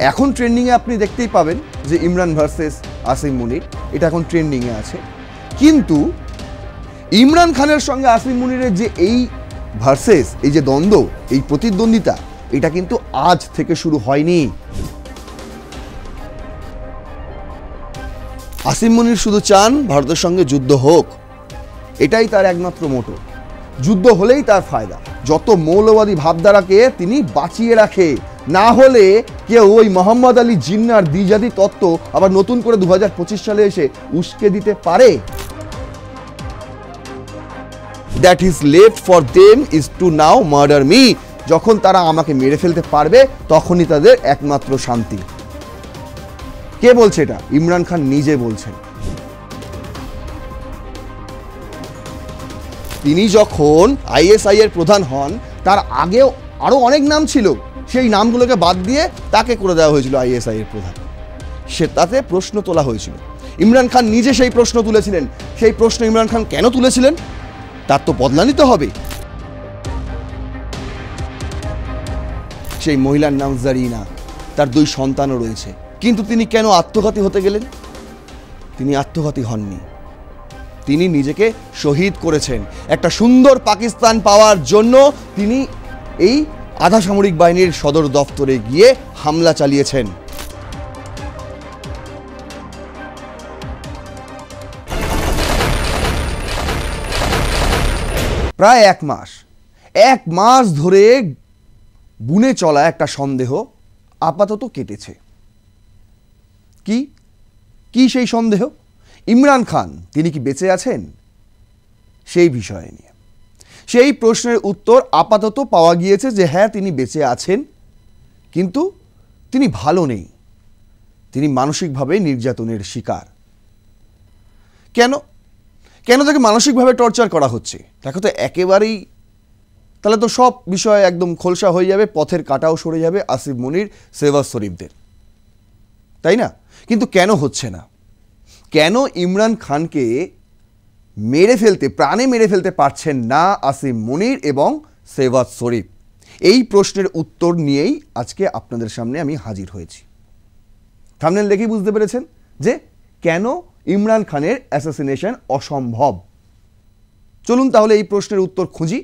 এখন ট্রেন্ডিংয়ে আপনি দেখতেই পাবেন যে ইমরান ভার্সেস আসিম মুনির, এটা এখন ট্রেন্ডিংয়ে আছে। কিন্তু ইমরান খানের সঙ্গে আসিম মুনিরের যে এই ভার্সেস, এই যে দ্বন্দ্ব, এই প্রতিদ্বন্দ্বিতা, এটা কিন্তু আজ থেকে শুরু হয়নি। আসিম মুনির শুধু চান ভারতের সঙ্গে যুদ্ধ হোক, এটাই তার একমাত্র মোটো। যুদ্ধ হলেই তার ফায়দা। যত মৌলবাদী ভাবধারাকে তিনি বাঁচিয়ে রাখে, না হলে কেউ ওই মোহাম্মদ আলী জিন্নার দ্বিজাতি তত্ত্ব আবার নতুন করে 2025 সালে এসে উস্কে দিতে পারে। That is left for them is to now murder me. যখন তারা আমাকে মেরে ফেলতে পারবে তখনই তাদের একমাত্র শান্তি। কে বলছে এটা? ইমরান খান নিজে বলছেন। তিনি যখন আইএসআই এর প্রধান হন, তার আগেও আরো অনেক নাম ছিল, সেই নামগুলোকে বাদ দিয়ে তাকে করে দেওয়া হয়েছিল আইএসআই এর প্রধান। সে তাতে প্রশ্ন তোলা হয়েছিল। ইমরান খান নিজে সেই প্রশ্ন তুলেছিলেন। সেই প্রশ্ন ইমরান খান কেন তুলেছিলেন? তার তো বদলা নিতে হবে। সেই মহিলার নাম জারিনা, তার 2 সন্তানও রয়েছে। কিন্তু তিনি কেন আত্মঘাতী হতে গেলেন? তিনি আত্মঘাতী হননি, তিনি নিজেকে শহীদ করেছেন। একটা সুন্দর পাকিস্তান পাওয়ার জন্য তিনি এই আধা সামরিক বাহিনীর সদর দপ্তরে গিয়ে হামলা চালিয়েছেন। প্রায় 1 মাস ধরে বুনে চলা একটা সন্দেহ আপাতত কেটেছে। কি সেই সন্দেহ? ইমরান খান তিনি কি বেঁচে আছেন? সেই বিষয় নিয়ে সেই প্রশ্নের উত্তর আপাতত পাওয়া গিয়েছে যে হ্যাঁ, তিনি বেঁচে আছেন, কিন্তু তিনি ভালো নেই। তিনি মানসিকভাবে নির্যাতনের শিকার। কেন তাকে মানসিকভাবে টর্চার করা হচ্ছে? তাকে তো একেবারেই, তাহলে তো সব বিষয় একদম খোলসা হয়ে যাবে, পথের কাটাও সরে যাবে আসিম মুনির, শেহবাজ শরীফদের, তাই না? কিন্তু কেন হচ্ছে না? কেন ইমরান খানকে প্রাণে মেরে ফেলতে পারছেন না আসিম মুনির এবং শেহবাজ শরীফ? এই প্রশ্নের উত্তর নিয়েই আজকে আপনাদের সামনে আমি হাজির হয়েছি। থাম্বনেল দেখেই বুঝতে পেরেছেন যে কেন ইমরান খানের অ্যাসাসিনেশন অসম্ভব। চলুন তাহলে এই প্রশ্নের উত্তর খুঁজি।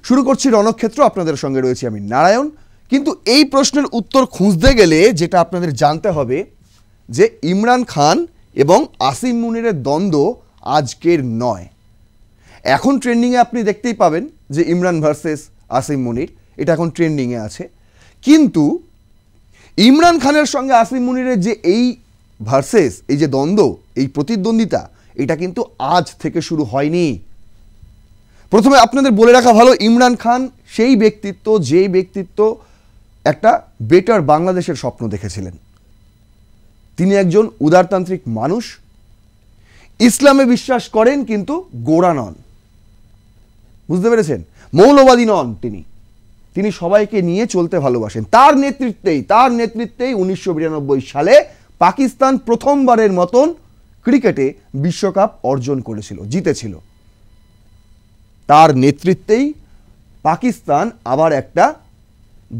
শুরু করছি রণক্ষেত্র। আপনাদের সঙ্গে রয়েছি আমি নারায়ণ। কিন্তু এই প্রশ্নের উত্তর খুঁজতে গেলে যেটা আপনাদের জানতে হবে যে ইমরান খান এবং আসিম মুনিরের দ্বন্দ্ব আজকের নয়। এখন ট্রেন্ডিংয়ে আপনি দেখতেই পাবেন যে ইমরান ভার্সেস আসিম মুনির, এটা এখন ট্রেন্ডিংয়ে আছে। কিন্তু ইমরান খানের সঙ্গে আসিম মুনিরের যে এই ভার্সেস, এই যে দ্বন্দ্ব, এই প্রতিদ্বন্দ্বিতা, এটা কিন্তু আজ থেকে শুরু হয়নি। প্রথমে আপনাদের বলে রাখা ভালো, ইমরান খান সেই ব্যক্তিত্ব, যেই ব্যক্তিত্ব একটা বেটার বাংলাদেশের স্বপ্ন দেখেছিলেন। তিনি একজন উদারতান্ত্রিক মানুষ, ইসলামে বিশ্বাস করেন কিন্তু গোঁড়া নন। বুঝতে পেরেছেন? মৌলবাদী নন তিনি সবাইকে নিয়ে চলতে ভালোবাসেন। তার নেতৃত্বেই 1992 সালে পাকিস্তান প্রথমবারের মতন ক্রিকেটে বিশ্বকাপ অর্জন করেছিল, জিতেছিল। তার নেতৃত্বেই পাকিস্তান আবার একটা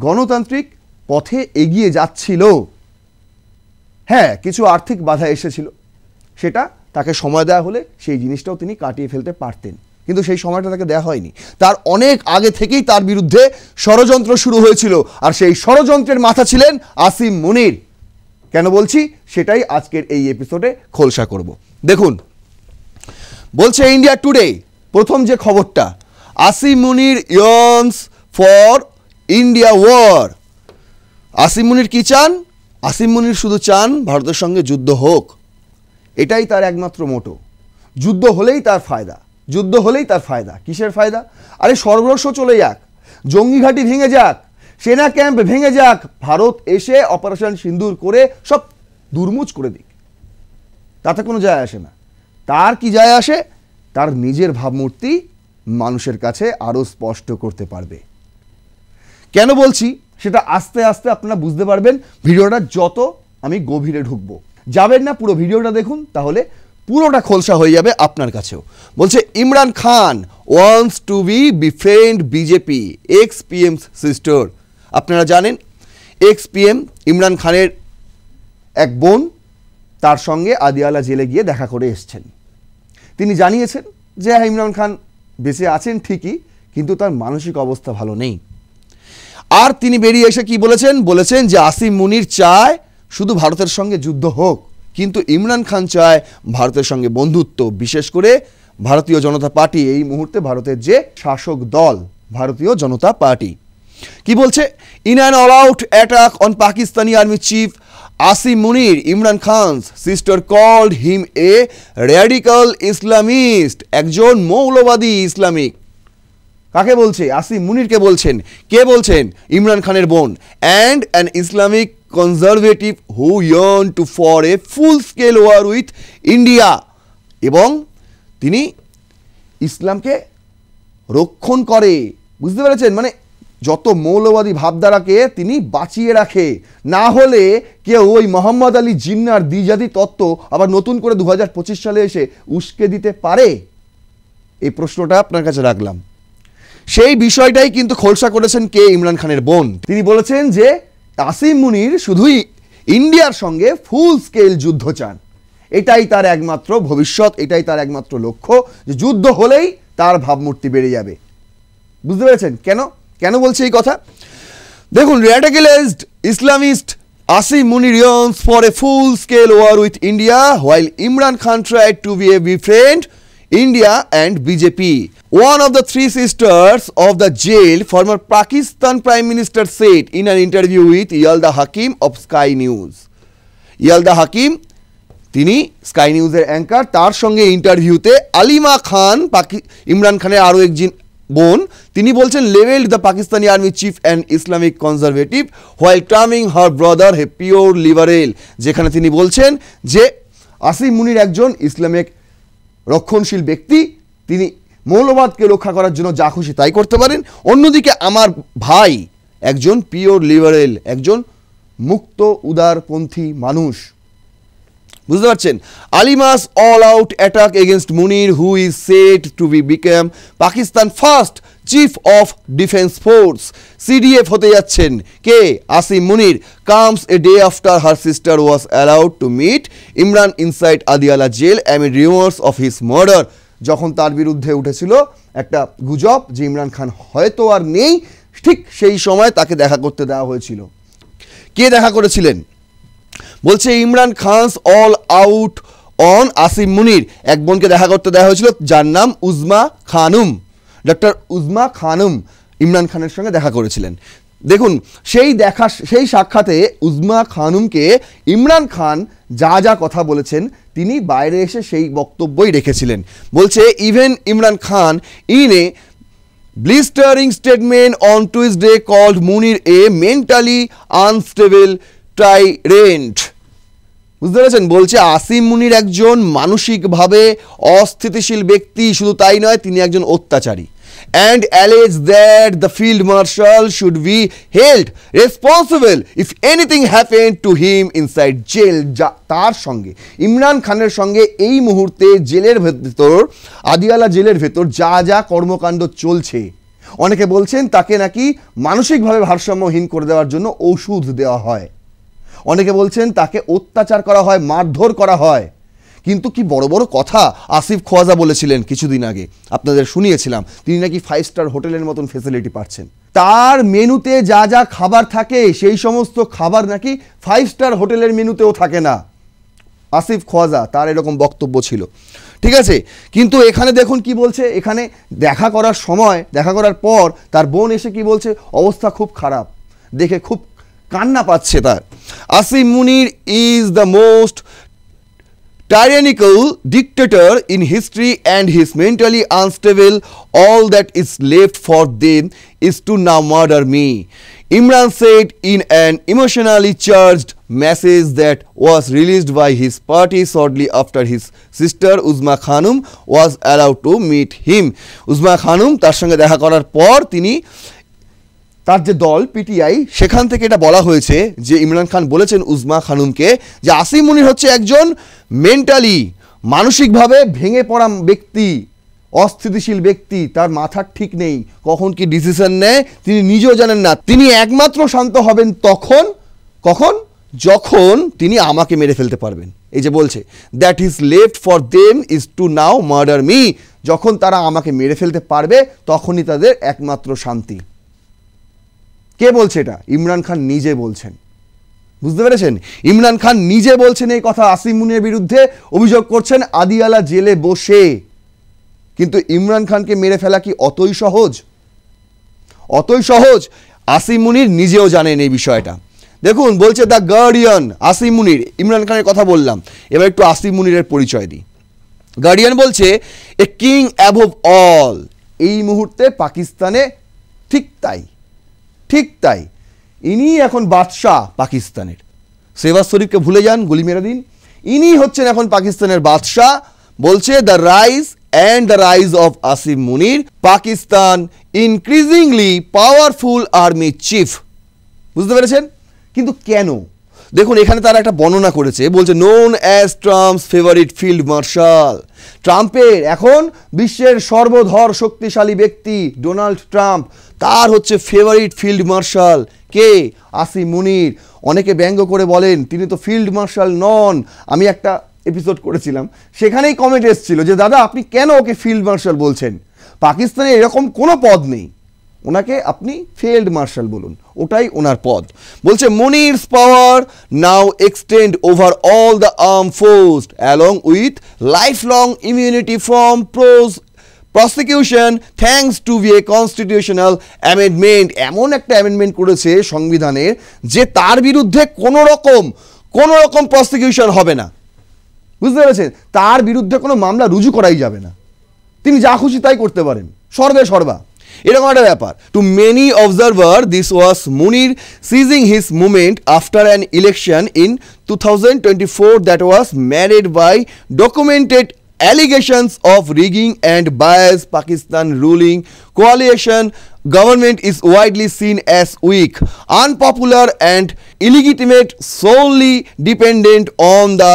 গণতান্ত্রিক পথে এগিয়ে যাচ্ছিল। হ্যাঁ, কিছু আর্থিক বাধা এসেছিল, সেটা তাকে সময় দেওয়া হলে সেই জিনিসটাও তিনি কাটিয়ে ফেলতে পারতেন, কিন্তু সেই সময়টা তাকে দেওয়া হয়নি। তার অনেক আগে থেকেই তার বিরুদ্ধে ষড়যন্ত্র শুরু হয়েছিল, আর সেই ষড়যন্ত্রের মাথা ছিলেন আসিম মুনির। কেন বলছি সেটাই আজকের এই এপিসোডে খোলসা করব। দেখুন, বলছে ইন্ডিয়া টুডে প্রথম যে খবরটা, আসিম মুনির ইয়র্নস ফর ইন্ডিয়া ওয়ার। আসিম মুনির কি চান? আসিম মুনির শুধু চান ভারতের সঙ্গে যুদ্ধ হোক, এটাই তার একমাত্র মোটো। যুদ্ধ হলেই তার ফায়দা। কিসের ফায়দা? আরে সর্বস্ব চলে যাক, জঙ্গি ঘাঁটি ভেঙে যাক, সেনা ক্যাম্প ভেঙে যাক, ভারত এসে অপারেশন সিন্দুর করে সব দুর্মুচ করে দিক, তাতে কোনো যায় আসে না। তার কি যায় আসে? তার নিজের ভাবমূর্তি মানুষের কাছে আরো স্পষ্ট করতে পারবে। কেন বলছি সেটা আস্তে আস্তে আপনারা বুঝতে পারবেন ভিডিওটা যত আমি গভীরে ঢুকবো। যাবেন না, পুরো ভিডিওটা দেখুন, তাহলে পুরোটা খোলসা হয়ে যাবে আপনার কাছেও। বলছে Imran Khan wants to be befriend BJP ex PM sister. আপনারা জানেন এক্স পিএম ইমরান খানের এক বোন তার সঙ্গে আদিয়ালা জেলে গিয়ে দেখা করে এসছেন। তিনি জানিয়েছেন যে হ্যাঁ, ইমরান খান বেঁচে আছেন ঠিকই, কিন্তু তার মানসিক অবস্থা ভালো নেই। আর তিনি বেরিয়ে এসে কি বলেছেন? বলেছেন যে আসিম মুনির চায় শুধু ভারতের সঙ্গে যুদ্ধ হোক, কিন্তু ইমরান খান চায় ভারতের সঙ্গে বন্ধুত্ব, বিশেষ করে ভারতীয় জনতা পার্টি, এই মুহূর্তে ভারতের যে শাসক দল ভারতীয় জনতা পার্টি। কি বলছে? In an all out attack on Pakistani army chief Asim Munir, Imran Khan's sister called him a radical Islamist, একজন মৌলবাদী ইসলামিক। কাকে বলছে? আসিম মুনিরকে বলছেন। কে বলছেন? ইমরান খানের বোন। And an Islamic conservative who yearn to for a full scale war with India, এবং তিনি ইসলামকে রক্ষণ করে। বুঝতে পেরেছেন? মানে যত মৌলবাদী ভাবধারাকে তিনি বাঁচিয়ে রাখে, না হলে কেউ ওই মোহাম্মদ আলী জিন্নার দ্বিজাতি তত্ত্ব আবার নতুন করে 2025 সালে এসে উস্কে দিতে পারে? এই প্রশ্নটা আপনার কাছে রাখলাম। সেই বিষয়টাই কিন্তু খোলসা করেছেন কে? ইমরান খানের বোন। তিনি বলেছেন যে আসিম মুনির শুধুই ইন্ডিয়ার সঙ্গে ফুল স্কেল যুদ্ধ চান, এটাই তার একমাত্র ভবিষ্যৎ, এটাই তার একমাত্র লক্ষ্য, যে যুদ্ধ হলেই তার ভাবমূর্তি বেড়ে যাবে। বুঝতে পেরেছেন কেন কেন বলছে এই কথা? দেখুন, radicalised Islamist Asim Munir yearns for a full scale war with India while Imran Khan tried to befriend India and BJP. One of the three sisters of the jailed former Pakistan Prime Minister said in an interview with Yalda Hakim of Sky News. Yalda Hakim, তিনি sky নিউজের anchor, তার সঙ্গে ইন্টারভিউতে আলিমা খান, ইমরান খানের আরও একজন বোন, তিনি বলছেন levelled the Pakistani army chief and Islamic conservative while terming her brother he pure liberal, যেখানে তিনি বলছেন যে আসিম মুনির একজন ইসলামিক রক্ষণশীল ব্যক্তি, তিনি মৌলবাদকে রক্ষা করার জন্য যা খুশি তাই করতে পারেন। অন্যদিকে আমার ভাই একজন পিওর লিবারেল, একজন মুক্ত উদারপন্থী মানুষ। বুঝতে পারছেন? Aleema's all out attack against Munir, who is said to be become Pakistan first chief of defence force, CDF হতে যাচ্ছেন কে? Asim Munir, comes a day after her sister was allowed to meet Imran inside Adiala jail amid rumours of his murder. যখন তার বিরুদ্ধে উঠেছিল একটা গুজব যে ইমরান খান হয়তো আর নেই, ঠিক সেই সময় তাকে দেখা করতে দেওয়া হয়েছিল। কে দেখা করেছিলেন? বলছে Imran Khan's all out on Asim Munir, এক বোনকে দেখা করতে দেওয়া হয়েছিল যার নাম উজমা খানুম। ডক্টর উজমা খানুম ইমরান খানের সঙ্গে দেখা করেছিলেন। দেখুন, সেই সাক্ষাতে উজমা খানুমকে ইমরান খান যা যা কথা বলেছেন তিনি বাইরে এসে সেই বক্তব্যই রেখেছিলেন। বলছে even Imran Khan in a blistering statement on Tuesday called Munir a mentally unstable tyrant. বুঝতে পেরেছেন? বলছে আসিম মুনির একজন মানসিকভাবে অস্থিতিশীল ব্যক্তি, শুধু তাই নয় তিনি একজন অত্যাচারী। and allege that the field marshal should be held responsible if anything happened to him inside jail. তার সঙ্গে ইমরান খানের সঙ্গে এই মুহূর্তে জেলের ভেতর, আদিয়ালা জেলের ভেতর যা যা কর্মকাণ্ড চলছে, অনেকে বলছেন তাকে নাকি মানসিকভাবে ভারসাম্যহীন করে দেওয়ার জন্য ওষুধ দেওয়া হয়, অনেকে বলছেন তাকে অত্যাচার করা হয়, মারধর করা হয়। কিন্তু কি বড় বড় কথা আসিফ খোয়াজা বলেছিলেন কিছুদিন আগে, আপনাদের শুনিয়েছিলাম, তিনি নাকি 5 স্টার হোটেলের মতন ফেসিলিটি পাচ্ছেন। তার মেনুতে যা যা খাবার থাকে সেই সমস্ত খাবার নাকি 5 স্টার হোটেলের মেনুতেও থাকে না। আসিফ খোয়াজা তার এরকম বক্তব্য ছিল, ঠিক আছে? কিন্তু এখানে দেখুন কি বলছে, এখানে দেখা করার সময়, দেখা করার পর তার বোন এসে কি বলছে, অবস্থা খুব খারাপ, দেখে খুব কান্না পাচ্ছে তার। Asim Munir is the most tyrannical dictator in history and he is mentally unstable. All that is left for them is to now murder me, Imran said in an emotionally charged message that was released by his party shortly after his sister Uzma Khanum was allowed to meet him. Uzma Khanum তার সঙ্গে দেখা করার পর তিনি, তার যে দল PTI, সেখান থেকে এটা বলা হয়েছে যে ইমরান খান বলেছেন উজমা খানুমকে যে আসিম মুনির হচ্ছে একজন মেন্টালি, মানসিকভাবে ভেঙে পড়া ব্যক্তি, অস্থিতিশীল ব্যক্তি, তার মাথার ঠিক নেই, কখন কি ডিসিশন নেয় তিনি নিজেও জানেন না। তিনি একমাত্র শান্ত হবেন কখন যখন তিনি আমাকে মেরে ফেলতে পারবেন। এই যে বলছে that is left for them is to now murder me, যখন তারা আমাকে মেরে ফেলতে পারবে তখনই তাদের একমাত্র শান্তি। কে বলছে এটা? ইমরান খান নিজে বলছেন। বুঝতে পেরেছেন? ইমরান খান নিজে বলছেন এই কথা। আসিম মুনিরের বিরুদ্ধে অভিযোগ করছেন আদিয়ালা জেলে বসে। কিন্তু ইমরান খানকে মেরে ফেলা কি অতই সহজ? অতই সহজ? আসিম মুনির নিজেও জানেন এই বিষয়টা। দেখুন বলছে দ্য গার্ডিয়ান, আসিম মুনির, ইমরান খানের কথা বললাম, এবার একটু আসিম মুনিরের পরিচয় দিই। গার্ডিয়ান বলছে এ কিং অ্যাবভ অল, এই মুহূর্তে পাকিস্তানে ঠিক তাই ইনি এখন বাদশাহ পাকিস্তানের। শেহবাজ শরীফকে ভুলে যান, গুলি মেরে দিন, ইনি হচ্ছেন এখন পাকিস্তানের বাদশাহ। বলছে the rise of Asim Munir, Pakistan increasingly powerful army chief. বুঝতে পেরেছেন? কিন্তু কেন? দেখুন এখানে তারা একটা বর্ণনা করেছে, বলছে known as Trump's favourite field marshal. ট্রাম্পের এখন বিশ্বের সর্বধর শক্তিশালী ব্যক্তি ডোনাল্ড ট্রাম্প, তার হচ্ছে ফেভারিট ফিল্ড মার্শাল কে? আসিম মুনির। অনেকে ব্যঙ্গ করে বলেন তিনি তো ফিল্ড মার্শাল নন। আমি একটা এপিসোড করেছিলাম, সেখানেই কমেন্ট এসেছিল যে দাদা আপনি কেন ওকে ফিল্ড মার্শাল বলছেন, পাকিস্তানে এরকম কোনো পদ নেই, ওনাকে আপনি ফিল্ড মার্শাল বলুন, ওটাই ওনার পদ। বলছে Munir's power now extend over all the arm force along with life long immunity from prosecution thanks to be a constitutional amendment. এমন একটা অ্যামেন্ডমেন্ট করেছে সংবিধানের যে তার বিরুদ্ধে কোনো রকম প্রসিকিউশন হবে না। বুঝতে পেরেছেন? তার বিরুদ্ধে কোনো মামলা রুজু করাই যাবে না, তিনি যা খুশি তাই করতে পারেন, সর্বা এরকম একটা ব্যাপার। To many observer this was Munir seizing his movement after an election in 2024 that was marred by documented allegations of rigging and bias. Pakistan ruling coalition government is widely seen as weak, unpopular and illegitimate, solely dependent on the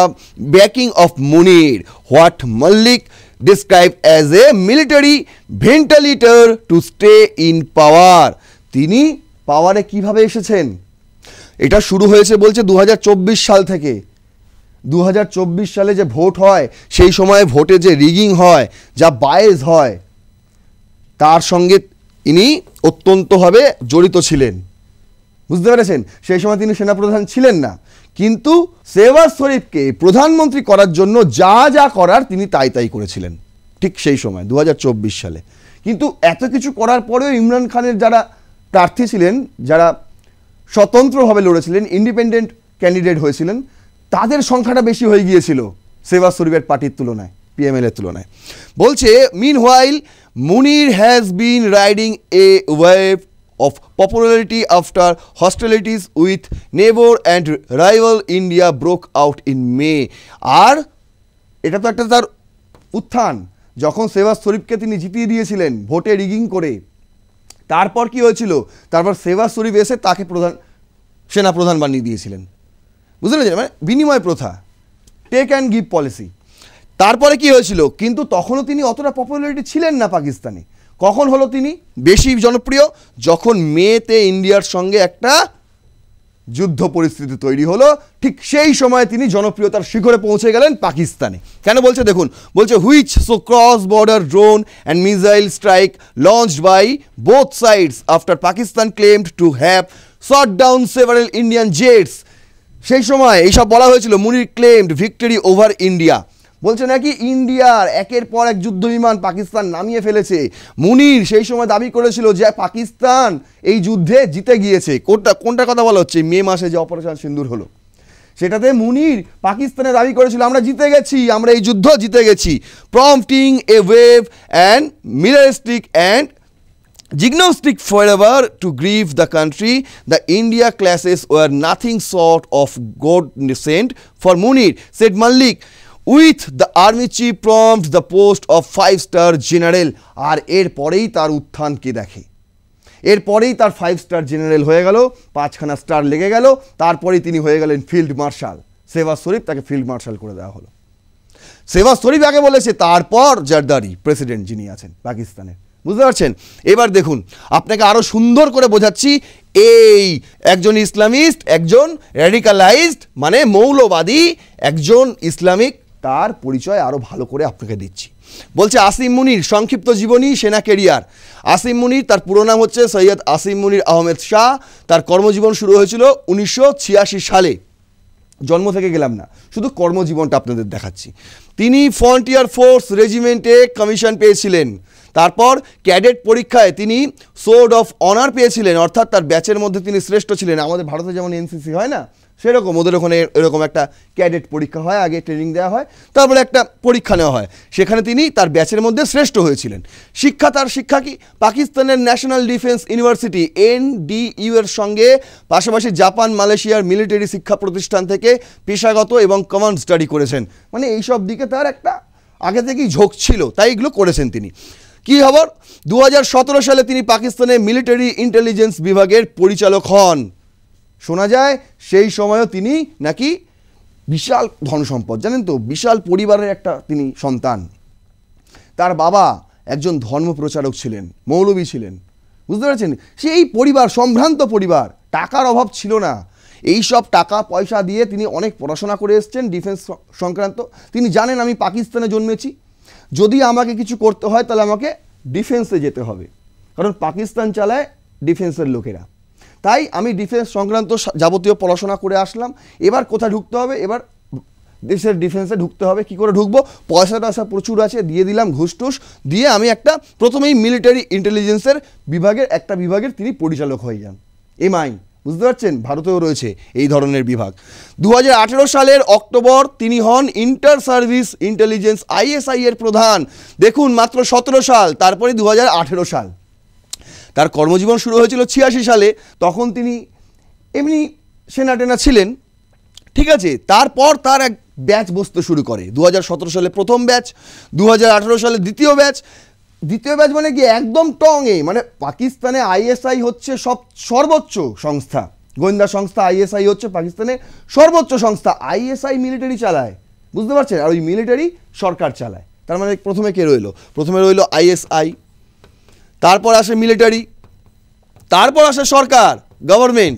backing of Munir, what Malik described as a military ventilator to stay in power. তিনি পাওয়ারে কিভাবে এসেছেন? এটা শুরু হয়েছে বলছে 2024 সাল থেকে। 2024 সালে যে ভোট হয় সেই সময় ভোটে যে রিগিং হয়, যা বায়েজ হয়, তার সঙ্গে ইনি অত্যন্তভাবে জড়িত ছিলেন। বুঝতে পেরেছেন? সেই সময় তিনি সেনাপ্রধান ছিলেন না, কিন্তু শেহবাজ শরীফকে প্রধানমন্ত্রী করার জন্য যা করার তিনি তাই করেছিলেন ঠিক সেই সময় 2024 সালে। কিন্তু এত কিছু করার পরেও ইমরান খানের যারা প্রার্থী ছিলেন, যারা স্বতন্ত্রভাবে লড়েছিলেন, ইন্ডিপেন্ডেন্ট ক্যান্ডিডেট হয়েছিলেন, তাদের সংখ্যাটা বেশি হয়ে গিয়েছিল শেহবাজ শরীফের পার্টির তুলনায়, পিএমএল এর তুলনায়। বলছে meanwhile Munir has been riding A wave of popularity after hostilities with neighbor and rival India broke out in May. আর এটা তো একটা তার উত্থান, যখন শেহবাজ শরীফকে তিনি জিতিয়ে দিয়েছিলেন ভোটে রিগিং করে, তারপর কি হয়েছিল? তারপর শেহবাজ শরীফ এসে তাকে সেনাপ্রধান বানিয়ে দিয়েছিলেন। বুঝতে পেরেছেন? মানে বিনিময় প্রথা, টেক অ্যান্ড গিভ পলিসি। তারপরে কি হয়েছিল? কিন্তু তখনও তিনি অতটা পপুলারিটি ছিলেন না পাকিস্তানে। কখন হলো তিনি বেশি জনপ্রিয়? যখন মেতে ইন্ডিয়ার সঙ্গে একটা যুদ্ধ পরিস্থিতি তৈরি হলো, ঠিক সেই সময় তিনি জনপ্রিয়তার শিখরে পৌঁছে গেলেন পাকিস্তানে। কেন বলছে দেখুন, বলছে which saw cross border drone and missile strike launched by both sides after Pakistan claimed to have shot down several Indian jets. সেই সময় এইসব বলা হয়েছিল, Munir claimed victory over India. বলছে নাকি ইন্ডিয়ার একের পর এক যুদ্ধ বিমান পাকিস্তান নামিয়ে ফেলেছে। মুনির সেই সময় দাবি করেছিল যে পাকিস্তান এই যুদ্ধে জিতে গিয়েছে। কোনটা কথা বলা হচ্ছে? মে মাসে যে অপারেশন সিন্দুর হলো, সেটাতে মুনির পাকিস্তানে দাবি করেছিল আমরা জিতে গেছি, আমরা এই যুদ্ধ জিতে গেছি। Prompting a wave and militaristic and Gymnastic forever to grieve the country. The India clashes were nothing short of godsend for Munir, said Malik. With the army chief prompt the post of 5-star general. আর এরপরেই তার উত্থান কে দেখে, এরপরেই তার 5-স্টার general হয়ে গেল, 5খানা star লেগে গেল, তারপরেই তিনি হয়ে গেলেন ফিল্ড মার্শাল। শেহবাজ শরীফ তাকে ফিল্ড মার্শাল করে দেওয়া হলো। শেহবাজ শরীফ আগে বলেছে, তারপর জারদারি প্রেসিডেন্ট যিনি আছেন পাকিস্তানের। বুঝতে পারছেন? এবার দেখুন, আপনাকে আরও সুন্দর করে বোঝাচ্ছি। এই একজন ইসলামিস্ট, একজন র্যাডিকালাইজড মানে মৌলবাদী, একজন ইসলামিক, তার পরিচয় আরও ভালো করে আপনাকে দিচ্ছি। বলছে আসিম মুনির সংক্ষিপ্ত জীবনী, সেনা কেরিয়ার। আসিম মুনির, তার পুরো নাম হচ্ছে সৈয়দ আসিম মুনির আহমেদ শাহ। তার কর্মজীবন শুরু হয়েছিল 1986 সালে। জন্ম থেকে গেলাম না, শুধু কর্মজীবনটা আপনাদের দেখাচ্ছি। তিনি ফ্রন্টিয়ার ফোর্স রেজিমেন্টে কমিশন পেয়েছিলেন। তারপর ক্যাডেট পরীক্ষায় তিনি সোর্ড অফ অনার পেয়েছিলেন, অর্থাৎ তার ব্যাচের মধ্যে তিনি শ্রেষ্ঠ ছিলেন। আমাদের ভারতে যেমন এনসিসি হয় না, সেরকম ওদের ওখানে এরকম একটা ক্যাডেট পরীক্ষা হয়, আগে ট্রেনিং দেওয়া হয়, তারপরে একটা পরীক্ষা নেওয়া হয়, সেখানে তিনি তার ব্যাচের মধ্যে শ্রেষ্ঠ হয়েছিলেন। শিক্ষা, তার শিক্ষা কি? পাকিস্তানের ন্যাশনাল ডিফেন্স ইউনিভার্সিটি NDU এর সঙ্গে পাশাপাশি জাপান, মালয়েশিয়ার মিলিটারি শিক্ষা প্রতিষ্ঠান থেকে পেশাগত এবং কমান্ড স্টাডি করেছেন। মানে এইসব দিকে তার একটা আগে থেকেই ঝোঁক ছিল, তাই এগুলো করেছেন তিনি। কী খবর? 2017 সালে তিনি পাকিস্তানের মিলিটারি ইন্টেলিজেন্স বিভাগের পরিচালক হন। শোনা যায় সেই সময়ও তিনি নাকি বিশাল ধনসম্পদ, জানেন তো, বিশাল পরিবারের একটা তিনি সন্তান। তার বাবা একজন ধর্মপ্রচারক ছিলেন, মৌলবী ছিলেন। বুঝতে পারছেন? সেই পরিবার, সম্ভ্রান্ত পরিবার, টাকার অভাব ছিল না। এই সব টাকা পয়সা দিয়ে তিনি অনেক পড়াশোনা করে এসছেন ডিফেন্স সংক্রান্ত। তিনি জানেন আমি পাকিস্তানে জন্মেছি, যদি আমাকে কিছু করতে হয় তাহলে আমাকে ডিফেন্সে যেতে হবে, কারণ পাকিস্তান চালায় ডিফেন্সের লোকেরা। তাই আমি ডিফেন্স সংক্রান্ত যাবতীয় পড়াশোনা করে আসলাম। এবার কোথায় ঢুকতে হবে? এবার দেশের ডিফেন্সে ঢুকতে হবে। কি করে ঢুকবো? পয়সা টয়সা প্রচুর আছে, দিয়ে দিলাম ঘুষ টুস দিয়ে। আমি একটা প্রথমেই মিলিটারি ইন্টেলিজেন্সের বিভাগের তিনি পরিচালক হয়ে যান। MI, বুঝতে পারছেন, ভারতেও রয়েছে এই ধরনের বিভাগ। 2018 সালের অক্টোবর তিনি হন ইন্টার সার্ভিস ইন্টেলিজেন্স ISI এর প্রধান। দেখুন, মাত্র 17 সাল, তারপরে 2018 সাল। তার কর্মজীবন শুরু হয়েছিল 86 সালে, তখন তিনি এমনি সেনা টেনা ছিলেন, ঠিক আছে। তারপর তার এক ব্যাচ বসতে শুরু করে। 2017 সালে প্রথম ব্যাচ, 2018 সালে দ্বিতীয় ব্যাচ মানে কি একদম টঙে, মানে পাকিস্তানে ISI হচ্ছে সর্বোচ্চ সংস্থা, গোয়েন্দা সংস্থা। ISI হচ্ছে পাকিস্তানের সর্বোচ্চ সংস্থা। ISI মিলিটারি চালায়, বুঝতে পারছেন, আর ওই মিলিটারি সরকার চালায়। তার মানে প্রথমে কে রইল? প্রথমে রইল ISI, তারপর আসে মিলিটারি, তারপর আসে সরকার, গভর্নমেন্ট।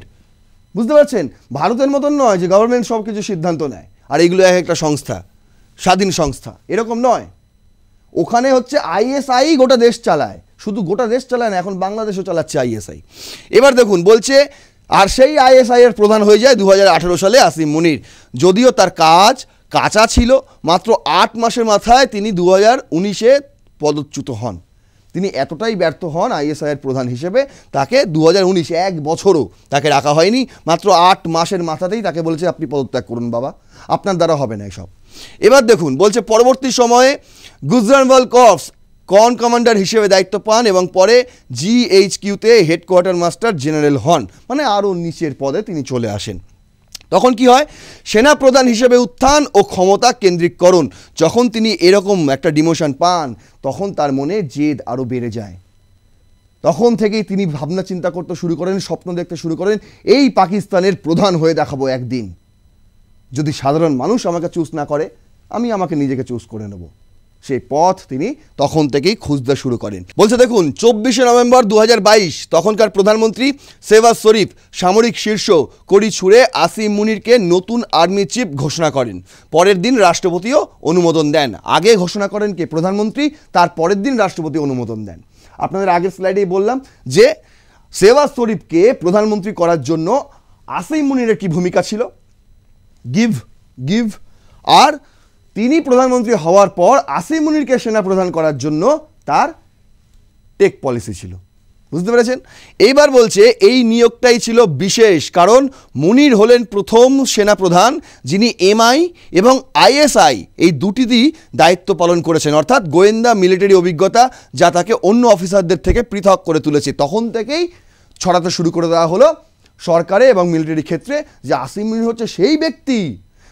বুঝতে পারছেন? ভারতের মতন নয় যে গভর্নমেন্ট সব কিছু সিদ্ধান্ত নেয় আর এগুলো এক একটা সংস্থা, স্বাধীন সংস্থা, এরকম নয়। ওখানে হচ্ছে ISI গোটা দেশ চালায়, শুধু গোটা দেশ চালায় না, এখন বাংলাদেশও চালাচ্ছে ISI। এবার দেখুন, বলছে আর সেই ISI এর প্রধান হয়ে যায় 2018 সালে আসিম মুনির। যদিও তার কাজ কাঁচা ছিল, মাত্র 8 মাসের মাথায় তিনি 2019-এ পদচ্যুত হন। তিনি এতটাই ব্যর্থ হন ISI এর প্রধান হিসেবে, তাকে 2019 এক বছরও তাকে রাখা হয়নি, মাত্র 8 মাসের মাথাতেই তাকে বলেছে আপনি পদত্যাগ করুন বাবা, আপনার দ্বারা হবে না এসব। এবার দেখুন, বলছে পরবর্তী সময়ে গুজরানওয়াল কর্পস কন কমান্ডার হিসেবে দায়িত্ব পান এবং পরে GHQ-তে হেডকোয়ার্টার মাস্টার জেনারেল হন, মানে আরও নিচের পদে তিনি চলে আসেন। তখন কি হয়? সেনা প্রধান হিসেবে উত্থান ও ক্ষমতা কেন্দ্রিককরণ। যখন তিনি এরকম একটা ডিমোশন পান, তখন তার মনে জেদ আরও বেড়ে যায়। তখন থেকেই তিনি ভাবনা চিন্তা করতে শুরু করেন, স্বপ্ন দেখতে শুরু করেন, এই পাকিস্তানের প্রধান হয়ে দেখাবো একদিন। যদি সাধারণ মানুষ আমাকে চুজ না করে, আমি আমাকে নিজেকে চুজ করে নেব। সেই পথ তিনি তখন থেকেই খুঁজতে শুরু করেন। বলছে দেখুন, 24শে নভেম্বর 2022 তখনকার প্রধানমন্ত্রী শেহবাজ শরীফ সামরিক শীর্ষ কড়ি ছুঁড়ে আসিম মুনিরকে নতুন আর্মি চিফ ঘোষণা করেন। পরের দিন রাষ্ট্রপতিও অনুমোদন দেন। আগে ঘোষণা করেন কে? প্রধানমন্ত্রী, তার পরের দিন রাষ্ট্রপতি অনুমোদন দেন। আপনাদের আগের স্লাইডেই বললাম যে শেহবাজ শরীফকে প্রধানমন্ত্রী করার জন্য আসিম মুনিরের কি ভূমিকা ছিল? গিভ। আর তিনি প্রধানমন্ত্রী হওয়ার পর আসিম মুনিরকে সেনা প্রধান করার জন্য তার টেক পলিসি ছিল। বুঝতে পেরেছেন? এইবার বলছে এই নিয়োগটাই ছিল বিশেষ, কারণ মুনির হলেন প্রথম সেনা প্রধান যিনি MI এবং ISI এই দুটিতেই দায়িত্ব পালন করেছেন, অর্থাৎ গোয়েন্দা মিলিটারি অভিজ্ঞতা, যা তাকে অন্য অফিসারদের থেকে পৃথক করে তুলেছে। তখন থেকেই ছড়াতে শুরু করে দেওয়া হলো সরকারে এবং মিলিটারি ক্ষেত্রে যে আসিম মুনির হচ্ছে সেই ব্যক্তি,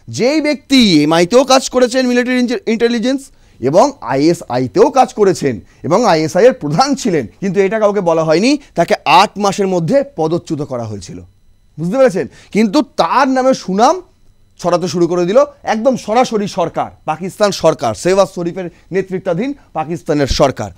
যেই ব্যক্তি MI-তেও কাজ করেছেন মিলিটারি ইন্টেলিজেন্স এবং ISI-তেও কাজ করেছেন এবং ISI এর প্রধান ছিলেন, কিন্তু এটা কাউকে বলা হয়নি। তাকে 8 মাসের মধ্যে পদচ্যুত করা হয়েছিল। বুঝতে পেরেছেন? কিন্তু তার নামে সুনাম ছড়াতে শুরু করে দিল। একদম সরাসরি সরকার, পাকিস্তান সরকার, শেহবাজ শরীফের নেতৃত্বাধীন পাকিস্তানের সরকার।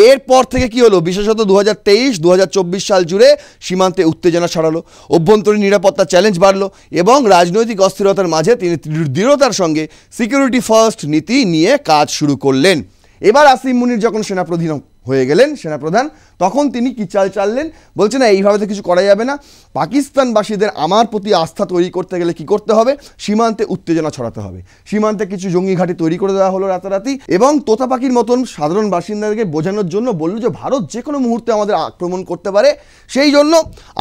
এরপর থেকে কি হলো, বিশেষত 2023-2024 সাল জুড়ে সীমান্তে উত্তেজনা ছড়ালো, অভ্যন্তরীণ নিরাপত্তা চ্যালেঞ্জ বাড়লো এবং রাজনৈতিক অস্থিরতার মাঝে তিনি দৃঢ়তার সঙ্গে সিকিউরিটি ফার্স্ট নীতি নিয়ে কাজ শুরু করলেন। এবার আসিম মুনির যখন সেনাপ্রধান হয়ে গেলেন, সেনাপ্রধান, তখন তিনি কি চাল চাললেন, বলছে না এইভাবে তো কিছু করা যাবে না, পাকিস্তানবাসীদের আমার প্রতি আস্থা তৈরি করতে গেলে কি করতে হবে, সীমান্তে উত্তেজনা ছড়াতে হবে। সীমান্তে কিছু জঙ্গি ঘাঁটি তৈরি করে দেওয়া হলো রাতারাতি এবং তোতা পাখির মতন সাধারণ বাসিন্দাদেরকে বোঝানোর জন্য বলল যে ভারত যে কোনো মুহূর্তে আমাদের আক্রমণ করতে পারে, সেই জন্য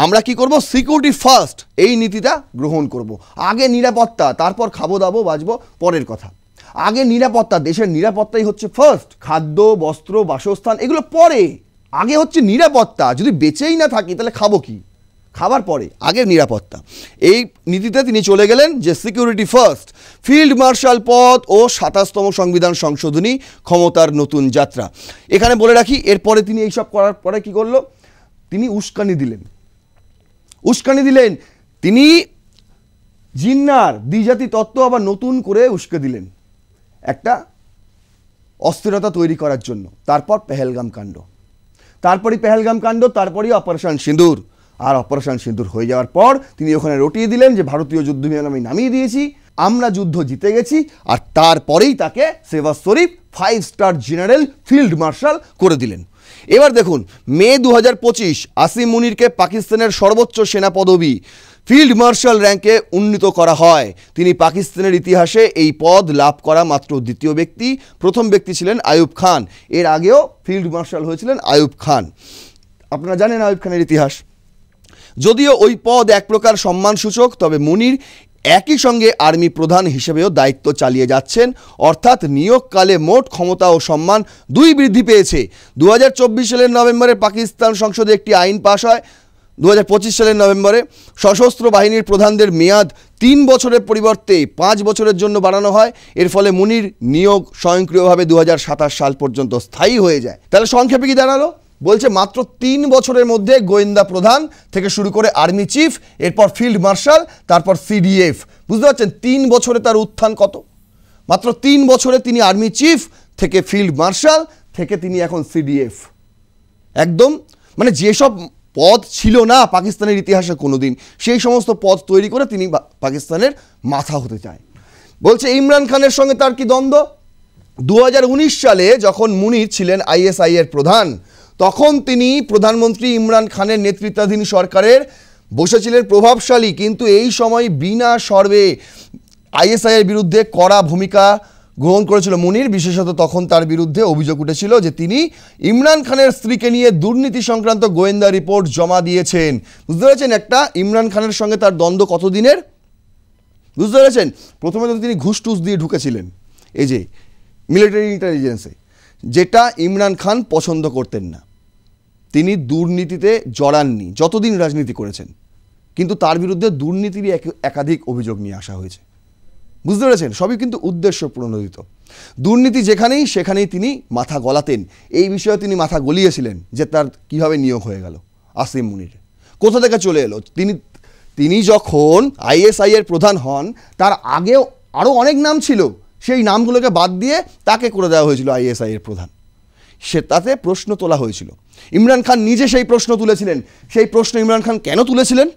আমরা কি করব, সিকিউরিটি ফার্স্ট এই নীতিটা গ্রহণ করব। আগে নিরাপত্তা, তারপর খাবো দাবো বাঁচবো পরের কথা। আগে নিরাপত্তা, দেশের নিরাপত্তাই হচ্ছে ফার্স্ট, খাদ্য বস্ত্র বাসস্থান এগুলো পরে, আগে হচ্ছে নিরাপত্তা। যদি বেঁচেই না থাকি তাহলে খাবো কি, খাবার পরে, আগে নিরাপত্তা। এই নীতিতে তিনি চলে গেলেন যে সিকিউরিটি ফার্স্ট, ফিল্ড মার্শাল পদ ও 27তম সংবিধান সংশোধনী, ক্ষমতার নতুন যাত্রা। এখানে বলে রাখি, এরপরে তিনি এইসব করার পরে কি করলো, তিনি উস্কানি দিলেন, তিনি জিন্নার দ্বিজাতি তত্ত্ব আবার নতুন করে উস্কে দিলেন একটা অস্থিরতা তৈরি করার জন্য। তারপর পেহেলগাম কাণ্ড, তারপরই অপারেশন সিঁদুর। আর অপারেশন সিঁদুর হয়ে যাওয়ার পর তিনি ওখানে রটিয়ে দিলেন যে ভারতীয় যুদ্ধ বিমান আমি নামিয়ে দিয়েছি, আমরা যুদ্ধ জিতে গেছি। আর তারপরেই তাকে শেহবাজ শরীফ 5 স্টার জেনারেল ফিল্ড মার্শাল করে দিলেন। এবার দেখুন, মে 2025 আসিম মুনিরকে পাকিস্তানের সর্বোচ্চ সেনা পদবি ফিল্ড মার্শাল র্যাঙ্কে উন্নীত করা হয়। তিনি পাকিস্তানের ইতিহাসে এই পদ লাভ করা মাত্র দ্বিতীয় ব্যক্তি। প্রথম ব্যক্তি ছিলেন আইয়ুব খান, এর আগেও ফিল্ড মার্শাল হয়েছিলেন আইয়ুব খান। আপনারা জানেন আইয়ুব খানের ইতিহাস। যদিও ওই পদ এক প্রকার সম্মানসূচক, তবে মুনির একই সঙ্গে আর্মি প্রধান হিসেবেও দায়িত্ব চালিয়ে যাচ্ছেন, অর্থাৎ নিয়োগকালে মোট ক্ষমতা ও সম্মান দুই বৃদ্ধি পেয়েছে। 2024 সালের নভেম্বরে পাকিস্তান সংসদে একটি আইন পাশ হয়। 2025 সালের নভেম্বরে সশস্ত্র বাহিনীর প্রধানদের মেয়াদ 3 বছরের পরিবর্তে 5 বছরের জন্য বাড়ানো হয়। এর ফলে মুনির নিয়োগ স্বয়ংক্রিয়ভাবে 2027 সাল পর্যন্ত স্থায়ী হয়ে যায়। তাহলে সংক্ষেপে কি দাঁড়ালো, বলছে মাত্র 3 বছরের মধ্যে গোয়েন্দা প্রধান থেকে শুরু করে আর্মি চিফ, এরপর ফিল্ড মার্শাল, তারপর সিডিএফ। বুঝতে পারছেন 3 বছরে তার উত্থান কত, মাত্র 3 বছরে তিনি আর্মি চিফ থেকে ফিল্ড মার্শাল থেকে তিনি এখন সিডিএফ। একদম মানে যেসব পদ ছিল না পাকিস্তানের ইতিহাসে কোনোদিন, সেই সমস্ত পদ তৈরি করে তিনি পাকিস্তানের মাথা হতে চায়। বলছে ইমরান খানের সঙ্গে তার কি দ্বন্দ্ব, 2019 সালে যখন মুনির ছিলেন আইএসআই এর প্রধান, তখন তিনি প্রধানমন্ত্রী ইমরান খানের নেতৃত্বাধীন সরকারের বসেছিলেন প্রভাবশালী, কিন্তু এই সময় বিনা শর্তে আইএসআই এর বিরুদ্ধে কড়া ভূমিকা গ্রহণ করেছিল মুনির। বিশেষত তখন তার বিরুদ্ধে অভিযোগ উঠেছিল যে তিনি ইমরান খানের স্ত্রীকে নিয়ে দুর্নীতি সংক্রান্ত গোয়েন্দা রিপোর্ট জমা দিয়েছেন। বুঝতে পেরেছেন একটা ইমরান খানের সঙ্গে তার দ্বন্দ্ব কতদিনের, বুঝতে পেরেছেন। প্রথমে তো তিনি ঘুষ টুস দিয়ে ঢুকেছিলেন এই যে মিলিটারি ইন্টেলিজেন্সে, যেটা ইমরান খান পছন্দ করতেন না। তিনি দুর্নীতিতে জড়াননি যতদিন রাজনীতি করেছেন, কিন্তু তার বিরুদ্ধে দুর্নীতির একাধিক অভিযোগ নিয়ে আসা হয়েছে। বুঝতে পেরেছেন, সবই কিন্তু উদ্দেশ্য প্রণোদিত। দুর্নীতি যেখানেই সেখানেই তিনি মাথা গলাতেন। এই বিষয়ে তিনি মাথা গলিয়েছিলেন যে তার কিভাবে নিয়োগ হয়ে গেল আসিম মুনির, কোথা থেকে চলে এলো। তিনি যখন আইএসআই এর প্রধান হন, তার আগেও আরও অনেক নাম ছিল, সেই নামগুলোকে বাদ দিয়ে তাকে করে দেওয়া হয়েছিল আইএসআই এর প্রধান। তাতে প্রশ্ন তোলা হয়েছিল, ইমরান খান নিজে সেই প্রশ্ন তুলেছিলেন। সেই প্রশ্ন ইমরান খান কেন তুলেছিলেন,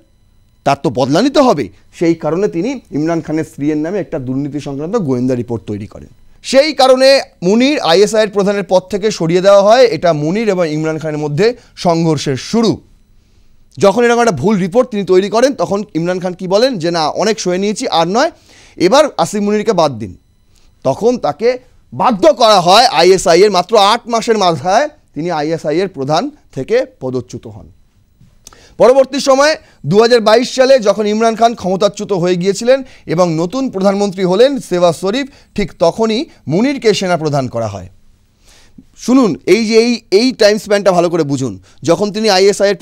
তার তো বদলা নিতে হবে। সেই কারণে তিনি ইমরান খানের স্ত্রীর নামে একটা দুর্নীতি সংক্রান্ত গোয়েন্দা রিপোর্ট তৈরি করেন। সেই কারণে মুনির আইএসআই এর প্রধানের পদ থেকে সরিয়ে দেওয়া হয়। এটা মুনির এবং ইমরান খানের মধ্যে সংঘর্ষের শুরু। যখন এরকম একটা ভুল রিপোর্ট তিনি তৈরি করেন, তখন ইমরান খান কি বলেন যে না, অনেক সয়ে নিয়েছি, আর নয়, এবার আসিম মুনিরকে বাদ দিন। তখন তাকে বাধ্য করা হয় আইএসআই এর, মাত্র 8 মাসের মাথায় তিনি আইএসআই এর প্রধান থেকে পদচ্যুত হন। পরবর্তী সময়ে 2022 সালে যখন ইমরান খান ক্ষমতাচ্যুত হয়ে গিয়েছিলেন এবং নতুন প্রধানমন্ত্রী হলেন শেহবাজ শরীফ, ঠিক তখনই মুনিরকে সেনাপ্রধান করা হয়। শুনুন, এই যে এই টাইম স্প্যানটা ভালো করে বুঝুন। যখন তিনি আইএসআই এর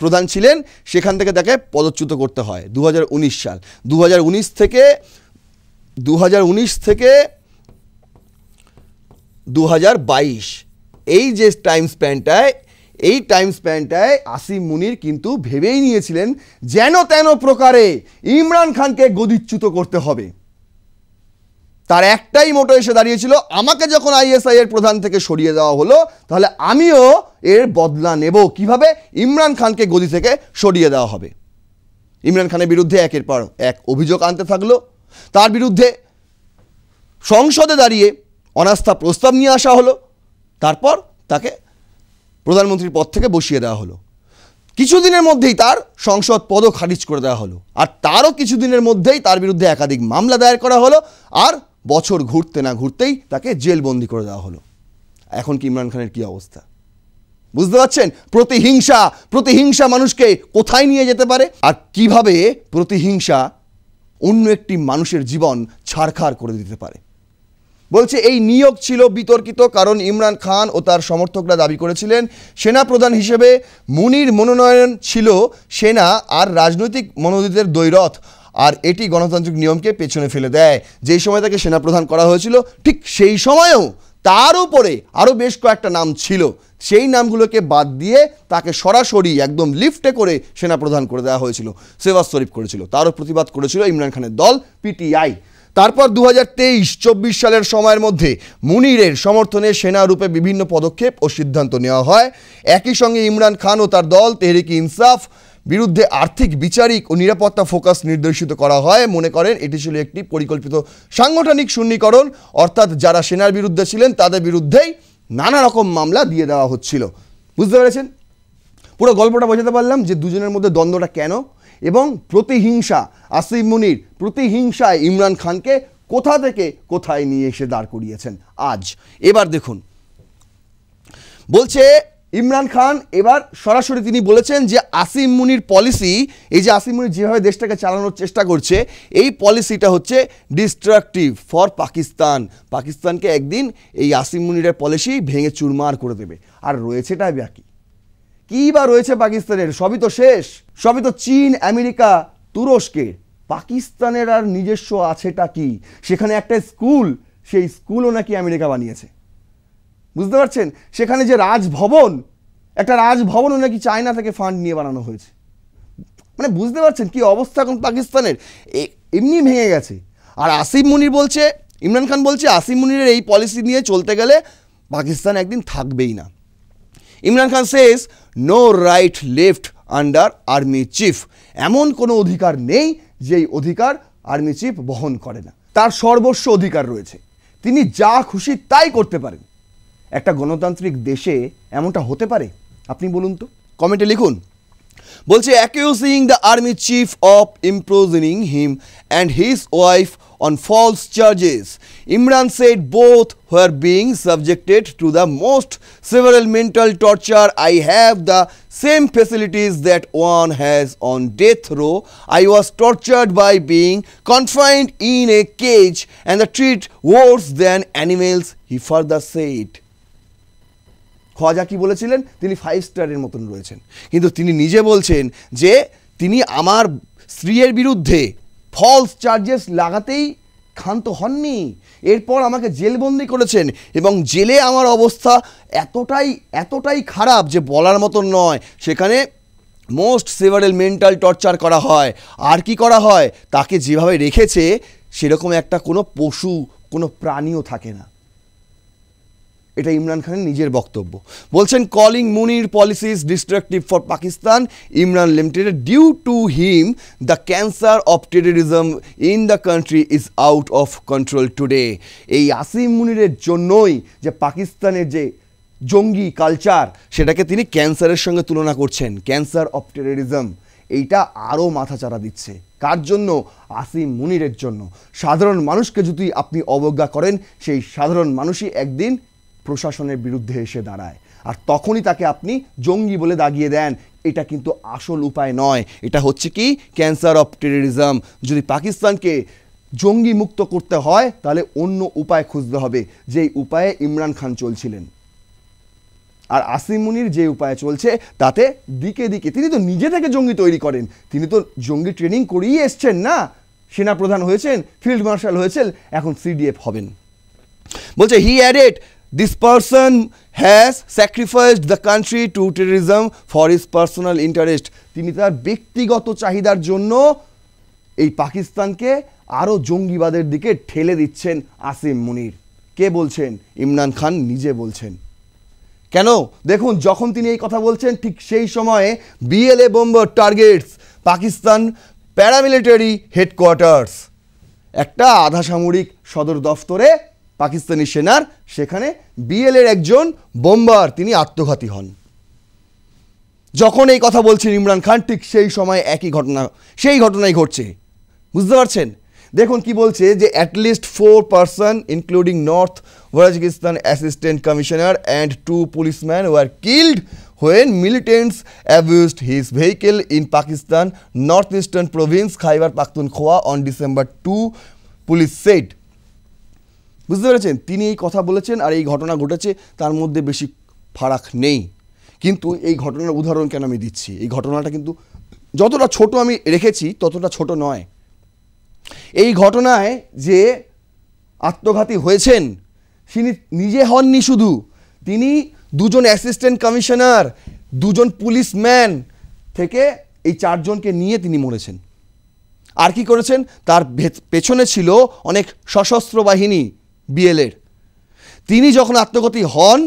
প্রধান ছিলেন, সেখান থেকে তাকে পদচ্যুত করতে হয় 2019 সাল। 2019 থেকে 2022 এই যে টাইম স্প্যানটায়, এই টাইম স্প্যানটায় আসিম মুনির কিন্তু ভেবেই নিয়েছিলেন যেন তেন প্রকারে ইমরান খানকে গদিচ্যুত করতে হবে। তার একটাই মোটো এসে দাঁড়িয়েছিল, আমাকে যখন আইএসআই এর প্রধান থেকে সরিয়ে দেওয়া হলো তাহলে আমিও এর বদলা নেব। কিভাবে? ইমরান খানকে গদি থেকে সরিয়ে দেওয়া হবে। ইমরান খানের বিরুদ্ধে একের পর এক অভিযোগ আনতে থাকলো, তার বিরুদ্ধে সংসদে দাঁড়িয়ে অনাস্থা প্রস্তাব নিয়ে আসা হলো, তারপর তাকে প্রধানমন্ত্রীর পদ থেকে বসিয়ে দেওয়া হলো। কিছুদিনের মধ্যেই তার সংসদ পদও খারিজ করে দেওয়া হলো, আর তারও কিছুদিনের মধ্যেই তার বিরুদ্ধে একাধিক মামলা দায়ের করা হলো, আর বছর ঘুরতে না ঘুরতেই তাকে জেলবন্দি করে দেওয়া হলো। এখন কি ইমরান খানের কি অবস্থা বুঝতে পারছেন? প্রতিহিংসা মানুষকে কোথায় নিয়ে যেতে পারে, আর কিভাবে প্রতিহিংসা অন্য একটি মানুষের জীবন ছারখার করে দিতে পারে। বলছে এই নিয়োগ ছিল বিতর্কিত, কারণ ইমরান খান ও তার সমর্থকরা দাবি করেছিলেন সেনাপ্রধান হিসেবে মুনির মনোনয়ন ছিল সেনা আর রাজনৈতিক মনোনীতের দ্বৈরথ, আর এটি গণতান্ত্রিক নিয়মকে পেছনে ফেলে দেয়। যেই সময় তাকে সেনাপ্রধান করা হয়েছিল ঠিক সেই সময়েও তার উপরে আরও বেশ কয়েকটা নাম ছিল, সেই নামগুলোকে বাদ দিয়ে তাকে সরাসরি একদম লিফটে করে সেনাপ্রধান করে দেওয়া হয়েছিল, শেহবাজ শরীফ করেছিল। তারও প্রতিবাদ করেছিল ইমরান খানের দল পিটিআই। তারপর 2023-24 সালের সময়ের মধ্যে মুনিরের সমর্থনে সেনারূপে বিভিন্ন পদক্ষেপ ও সিদ্ধান্ত নেওয়া হয়। একই সঙ্গে ইমরান খান ও তার দল তেহরিক ইনসাফ বিরুদ্ধে আর্থিক, বিচারিক ও নিরাপত্তা ফোকাস নির্দেশিত করা হয়। মনে করেন এটি ছিল একটি পরিকল্পিত সাংগঠনিক শূন্যীকরণ, অর্থাৎ যারা সেনার বিরুদ্ধে ছিলেন তাদের বিরুদ্ধেই নানা রকম মামলা দিয়ে দেওয়া হচ্ছিল। বুঝতে পেরেছেন? পুরো গল্পটা বোঝাতে পারলাম যে দুজনের মধ্যে দ্বন্দ্বটা কেন, এবং প্রতিহিংসা, আসিম মুনির প্রতিহিংসায় ইমরান খানকে কোথা থেকে কোথায় নিয়ে এসে দাঁড় করিয়েছেন আজ। এবার দেখুন, বলছে ইমরান খান এবার সরাসরি তিনি বলেছেন যে আসিম মুনির পলিসি, এই যে আসিম মুনির যেভাবে দেশটাকে চালানোর চেষ্টা করছে, এই পলিসিটা হচ্ছে ডিস্ট্রাকটিভ ফর পাকিস্তান। পাকিস্তানকে একদিন এই আসিম মুনিরের পলিসি ভেঙে চুরমার করে দেবে। আর রয়েছেটা বাকি কি বা রয়েছে পাকিস্তানের? সবই তো শেষ, সবই তো চীন, আমেরিকা, তুরস্কের। পাকিস্তানের আর নিজস্ব আছেটা কি? সেখানে একটা স্কুল, সেই স্কুলও নাকি আমেরিকা বানিয়েছে। বুঝতে পারছেন? সেখানে যে রাজভবন, একটা রাজভবনও নাকি চায়না থেকে ফান্ড নিয়ে বানানো হয়েছে। মানে বুঝতে পারছেন কি অবস্থা এখন পাকিস্তানের? এমনি ভেঙে গেছে। আর আসিম মুনির বলছে, ইমরান খান বলছে আসিম মুনিরের এই পলিসি নিয়ে চলতে গেলে পাকিস্তান একদিন থাকবেই না। Imran Khan says no right left under army chief. এমন কোনো অধিকার নেই যেই অধিকার আর্মি চিফ বহন করে না। তার সর্বস্ব অধিকার রয়েছে, তিনি যা খুশি তাই করতে পারেন। একটা গণতান্ত্রিক দেশে এমনটা হতে পারে? আপনি বলুন তো, কমেন্টে লিখুন। বলছে accusing the army chief of imprisoning him and his wife on false charges. Imran said both were being subjected to the most severe mental torture. I have the same facilities that one has on death row. I was tortured by being confined in a cage and the treat worse than animals, he further said. Khawaja কি বলেছিলেন? তিনি 5 স্টারের মতন রয়েছেন, কিন্তু তিনি নিজে বলছেন যে তিনি আমার স্ত্রীর বিরুদ্ধে ফলস চার্জেস লাগাতেই ক্ষান্ত হননি, এরপর আমাকে জেলবন্দি করেছেন, এবং জেলে আমার অবস্থা এতটাই খারাপ যে বলার মতন নয়। সেখানে মোস্ট সিভিয়ার মেন্টাল টর্চার করা হয়। আর কি করা হয়? তাকে যেভাবে রেখেছে সেরকম একটা কোনো পশু, কোনো প্রাণীও থাকে না। এটা ইমরান খানের নিজের বক্তব্য। বলছেন calling Munir policies destructive for Pakistan, Imran limited due to him the cancer of terrorism in the country is out of control today. এই আসিম মুনিরের জন্যই যে পাকিস্তানের যে জঙ্গি কালচার, সেটাকে তিনি ক্যান্সারের সঙ্গে তুলনা করছেন, ক্যান্সার অফ টেররিজম। এইটা আরও মাথাচাড়া দিচ্ছে। কার জন্য? আসিম মুনিরের জন্য। সাধারণ মানুষকে যদি আপনি অবজ্ঞা করেন, সেই সাধারণ মানুষই একদিন প্রশাসনের বিরুদ্ধে এসে দাঁড়ায়, আর তখনই তাকে আপনি জঙ্গি বলে দাগিয়ে দেন। এটা কিন্তু আসল উপায় নয়, এটা হচ্ছে কি ক্যান্সার অফ টেররিজম। যদি পাকিস্তানকে জঙ্গি মুক্ত করতে হয় তাহলে অন্য উপায় খুঁজতে হবে, যেই উপায়ে ইমরান খান চলছিলেন। আর আসিম মুনির যে উপায়ে চলছে তাতে দিকে দিকে তিনি তো নিজে থেকে জঙ্গি তৈরি করেন। তিনি তো জঙ্গি ট্রেনিং করিয়ে এসছেন না, সেনাপ্রধান হয়েছেন, ফিল্ড মার্শাল হয়েছেন, এখন সিডিএফ হবেন। বলছে he added this person has sacrificed the country to terrorism for his personal interest. তিনি তার ব্যক্তিগত চাহিদার জন্য এই পাকিস্তানকে আরও জঙ্গিবাদের দিকে ঠেলে দিচ্ছেন আসিম মুনির। কে বলছেন? ইমরান খান নিজে বলছেন। কেন? দেখুন, যখন তিনি এই কথা বলছেন ঠিক সেই সময়ে BLA bomber targets Pakistan paramilitary headquarters, একটা আধা সামরিক সদর দফতরে পাকিস্তানি সেনার, সেখানে বিএলএর একজন বোম্বার তিনি আত্মঘাতী হন। যখন এই কথা বলছেন ইমরান খান, ঠিক সেই সময় একই ঘটনা, সেই ঘটনাই ঘটছে। বুঝতে পারছেন? দেখুন কি বলছে, যে at least 4 person including north Waziristan assistant commissioner and 2 policemen were killed when militants abused his vehicle in Pakistan northeastern province Khyber Pakhtunkhwa on December 2, police said. বুঝতে পেরেছেন? তিনি এই কথা বলেছেন আর এই ঘটনা ঘটেছে, তার মধ্যে বেশি ফারাক নেই। কিন্তু এই ঘটনার উদাহরণ কেন আমি দিচ্ছি, এই ঘটনাটা কিন্তু যতটা ছোট আমি রেখেছি ততটা ছোট নয়। এই ঘটনায় যে আত্মঘাতী হয়েছেন তিনি নিজে হননি, শুধু তিনি 2জন অ্যাসিস্ট্যান্ট কমিশনার, 2জন পুলিশম্যান থেকে এই 4 জনকে নিয়ে তিনি মরেছেন। আর কি করেছেন? তার পেছনে ছিল অনেক সশস্ত্র বাহিনী বিএলএর। তিনি যখন আত্মঘাতী হন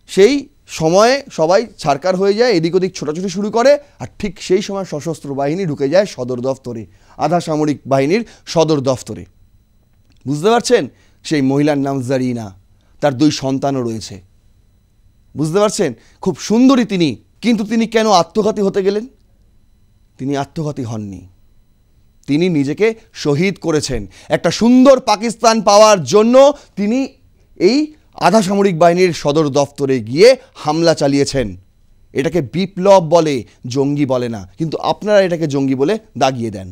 সেই সময়ে সবাই ছারকার হয়ে যায়, এদিক ওদিক ছোটাছুটি শুরু করে, আর ঠিক সেই সময় সশস্ত্র বাহিনী ঢুকে যায় সদর দফতরে, আধা সামরিক বাহিনীর সদর দফতরে। বুঝতে পারছেন? সেই মহিলার নাম জারিনা, তার 2 সন্তানও রয়েছে। বুঝতে পারছেন? খুব সুন্দরী তিনি। কিন্তু তিনি কেন আত্মঘাতী হতে গেলেন? তিনি আত্মঘাতী হননি, তিনি নিজেকে শহীদ করেছেন। একটা সুন্দর পাকিস্তান পাওয়ার জন্য তিনি এই আধা সামরিক বাহিনীর সদর দফতরে গিয়ে হামলা চালিয়েছেন। এটাকে বিপ্লব বলে, জঙ্গি বলে না, কিন্তু আপনারা এটাকে জঙ্গি বলে দাগিয়ে দেন।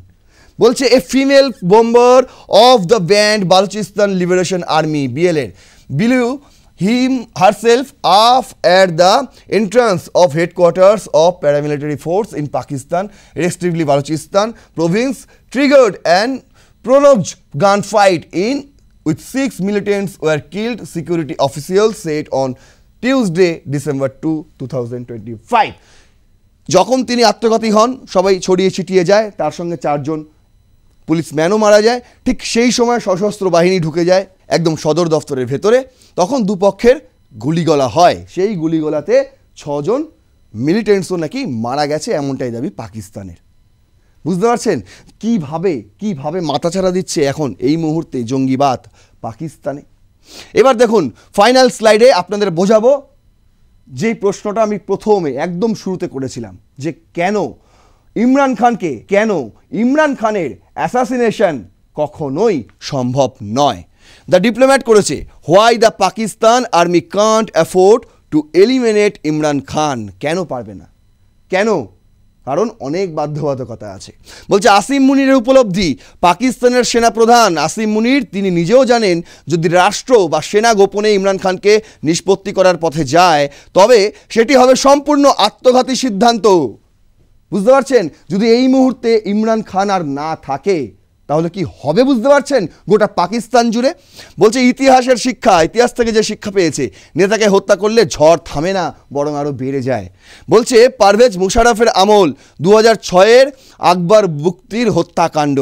বলছে a female bomber of the banned Balochistan liberation army BLA blew herself off at the entrance of headquarters of paramilitary force in Pakistan, respectively Balochistan province, triggered an prolonged gunfight in with 6 militants were killed, security officials said on Tuesday, December 2, 2025. যখন তিনি আত্মঘাতী হন, সবাই ছড়িয়ে ছিটিয়ে যায়, তার সঙ্গে 4 জন পুলিশম্যানও মারা যায়। ঠিক সেই সময় সশস্ত্র বাহিনী ঢুকে যায় একদম সদর দফতরের ভেতরে, তখন দুপক্ষের গুলিগলা হয়। সেই গুলিগলাতে 6 জন মিলিটেন্টসও নাকি মারা গেছে, এমনটাই দাবি পাকিস্তানের। বুঝতে পারছেন কিভাবে মাথাচাড়া দিচ্ছে এখন এই মুহূর্তে জঙ্গিবাদ পাকিস্তানে। এবার দেখুন ফাইনাল স্লাইডে আপনাদের বোঝাবো যে প্রশ্নটা আমি প্রথমে একদম শুরুতে করেছিলাম, যে কেন ইমরান খানের অ্যাসাসিনেশন কখনোই সম্ভব নয়। দ্য ডিপ্লোম্যাট করেছে, why the Pakistan army can't afford to eliminate Imran Khan. কেন পারবে না? কেন? কারণ অনেক বাধ্যবাধকতা আছে। বলছে আসিম মুনিরের উপলব্ধি, পাকিস্তানের সেনাপ্রধান আসিম মুনির তিনি নিজেও জানেন যদি রাষ্ট্র বা সেনা গোপনে ইমরান খানকে নিষ্পত্তি করার পথে যায় তবে সেটি হবে সম্পূর্ণ আত্মঘাতী সিদ্ধান্ত। বুঝতে পারছেন? যদি এই মুহূর্তে ইমরান খান আর না থাকে তাহলে কি হবে বুঝতে পারছেন গোটা পাকিস্তান জুড়ে। বলছে ইতিহাস থেকে যে শিক্ষা পেয়েছে, নেতাকে হত্যা করলে ঝড় থামে না, বরং আরও বেড়ে যায়। বলছে পারভেজ মুশারফের আমল 2006-এর আকবর বুক্তির হত্যাকাণ্ড,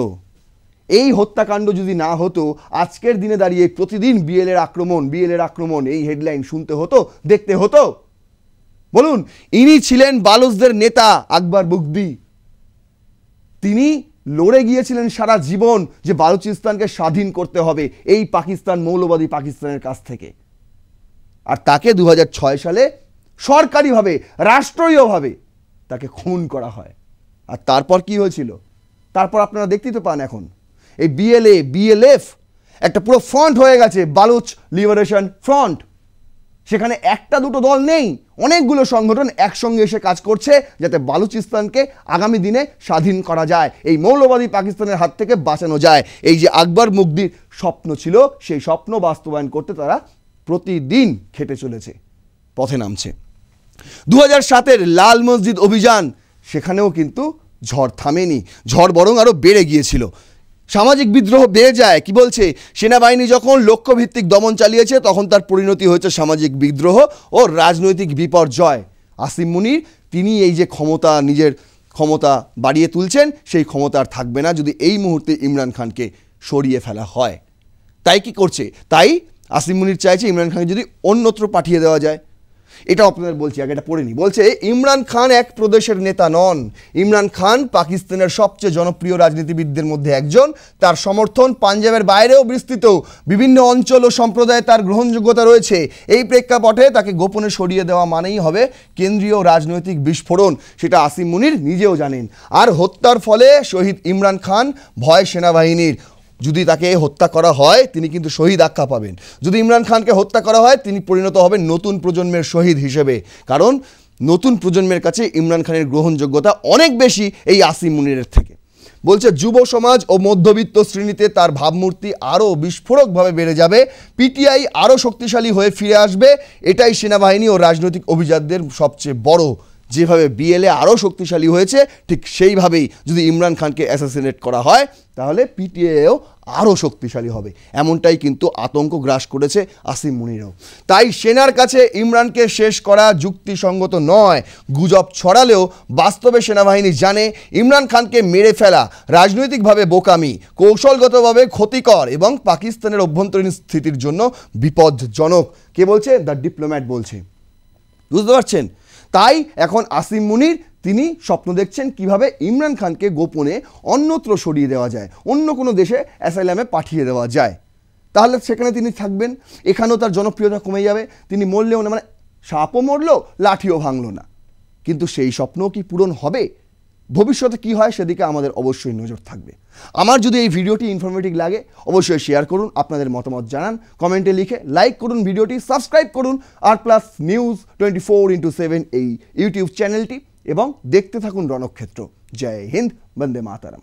এই হত্যাকাণ্ড যদি না হতো আজকের দিনে দাঁড়িয়ে প্রতিদিন বিএলএর আক্রমণ এই হেডলাইন শুনতে হতো, দেখতে হতো? বলুন, ইনি ছিলেন বালুচদের নেতা আকবর বুগদি। তিনি লড়ে গিয়েছিলেন সারা জীবন যে বালুচিস্তানকে স্বাধীন করতে হবে এই পাকিস্তান, মৌলবাদী পাকিস্তানের কাছ থেকে। আর তাকে 2006 সালে সরকারিভাবে, রাষ্ট্রীয়ভাবে তাকে খুন করা হয়। আর তারপর কি হয়েছিল? তারপর আপনারা দেখতেই তো পান এখন এই বিএলএফ একটা পুরো ফ্রন্ট হয়ে গেছে, বালুচ লিবারেশন ফ্রন্ট। সেখানে একটা দুটো দল নেই, অনেকগুলো সংগঠন একসঙ্গে এসে কাজ করছে যাতে বালুচিস্তানকে আগামী দিনে স্বাধীন করা যায়, এই মৌলবাদী পাকিস্তানের হাত থেকে বাঁচানো যায়। এই যে আকবর মুগদির স্বপ্ন ছিল, সেই স্বপ্ন বাস্তবায়ন করতে তারা প্রতিদিন খেটে চলেছে, পথে নামছে। 2007-এর লাল মসজিদ অভিযান, সেখানেও কিন্তু ঝড় থামেনি, ঝড় বরং আরও বেড়ে গিয়েছিল। সামাজিক বিদ্রোহ বেড়ে যায়। কি বলছে, সেনাবাহিনী যখন লক্ষ্যভিত্তিক দমন চালিয়েছে তখন তার পরিণতি হয়েছে সামাজিক বিদ্রোহ ও রাজনৈতিক বিপর্যয়। আসিম মুনির তিনি এই যে ক্ষমতা, নিজের ক্ষমতা বাড়িয়ে তুলছেন, সেই ক্ষমতা আর থাকবে না যদি এই মুহূর্তে ইমরান খানকে সরিয়ে ফেলা হয়। তাই কি করছে, তাই আসিম মুনির চাইছে ইমরান খানকে যদি অন্যত্র পাঠিয়ে দেওয়া যায়। এটাও আপনাদের বলছি, আগে এটা পড়ে নি। বলছে ইমরান খান এক প্রদেশের নেতা নন, ইমরান খান পাকিস্তানের সবচেয়ে জনপ্রিয় রাজনীতিবিদদের মধ্যে একজন। তার সমর্থন পাঞ্জাবের বাইরেও বিস্তৃত, বিভিন্ন অঞ্চল ও সম্প্রদায়ে তার গ্রহণযোগ্যতা রয়েছে। এই প্রেক্ষাপটে তাকে গোপনে সরিয়ে দেওয়া মানেই হবে কেন্দ্রীয় রাজনৈতিক বিস্ফোরণ, সেটা আসিম মুনির নিজেও জানেন। আর হত্যার ফলে শহীদ ইমরান খান ভয় সেনাবাহিনীর। যদি তাকে হত্যা করা হয় তিনি কিন্তু শহীদ আখ্যা পাবেন। যদি ইমরান খানকে হত্যা করা হয় তিনি পরিণত হবেন নতুন প্রজন্মের শহীদ হিসেবে, কারণ নতুন প্রজন্মের কাছে ইমরান খানের গ্রহণযোগ্যতা অনেক বেশি এই আসিম মুনিরের থেকে। বলছে যুব সমাজ ও মধ্যবিত্ত শ্রেণীতে তার ভাবমূর্তি আরও বিস্ফোরকভাবে বেড়ে যাবে, পিটিআই আরও শক্তিশালী হয়ে ফিরে আসবে। এটাই সেনাবাহিনী ও রাজনৈতিক অভিজাতদের সবচেয়ে বড়। যেভাবে বিএলএ আরও শক্তিশালী হয়েছে ঠিক সেইভাবেই যদি ইমরান খানকে অ্যাসাসিনেট করা হয় তাহলে পিটিআইও আরও শক্তিশালী হবে। এমনটাই কিন্তু আতঙ্ক গ্রাস করেছে আসিম মুনিরও। তাই সেনার কাছে ইমরানকে শেষ করা যুক্তিসঙ্গত নয়। গুজব ছড়ালেও বাস্তবে সেনাবাহিনী জানে ইমরান খানকে মেরে ফেলা রাজনৈতিকভাবে বোকামি, কৌশলগতভাবে ক্ষতিকর এবং পাকিস্তানের অভ্যন্তরীণ স্থিতির জন্য বিপজ্জনক। কে বলছে? দ্য ডিপ্লোম্যাট বলছে। বুঝতে পারছেন? তাই এখন আসিম মুনির তিনি স্বপ্ন দেখছেন কিভাবে ইমরান খানকে গোপনে অন্যত্র সরিয়ে দেওয়া যায়, অন্য কোনো দেশে অ্যাসাইলামে পাঠিয়ে দেওয়া যায়। তাহলে সেখানে তিনি থাকবেন, এখানেও তার জনপ্রিয়তা কমে যাবে, তিনি মরলেও না, মানে সাপও মরলো লাঠিও ভাঙলো না। কিন্তু সেই স্বপ্নও কি পূরণ হবে? ভবিষ্যতে কি হয় সেদিকে আমাদের অবশ্যই নজর থাকবে। আমার যদি এই ভিডিওটি ইনফরমেটিভ লাগে অবশ্যই শেয়ার করুন, আপনাদের মতামত জানান কমেন্টে লিখে, লাইক করুন ভিডিওটি, সাবস্ক্রাইব করুন আর+ নিউজ 24x7 এই ইউটিউব চ্যানেলটি এবং দেখতে থাকুন রণক্ষেত্র। জয় হিন্দ, বন্দে মাতারাম।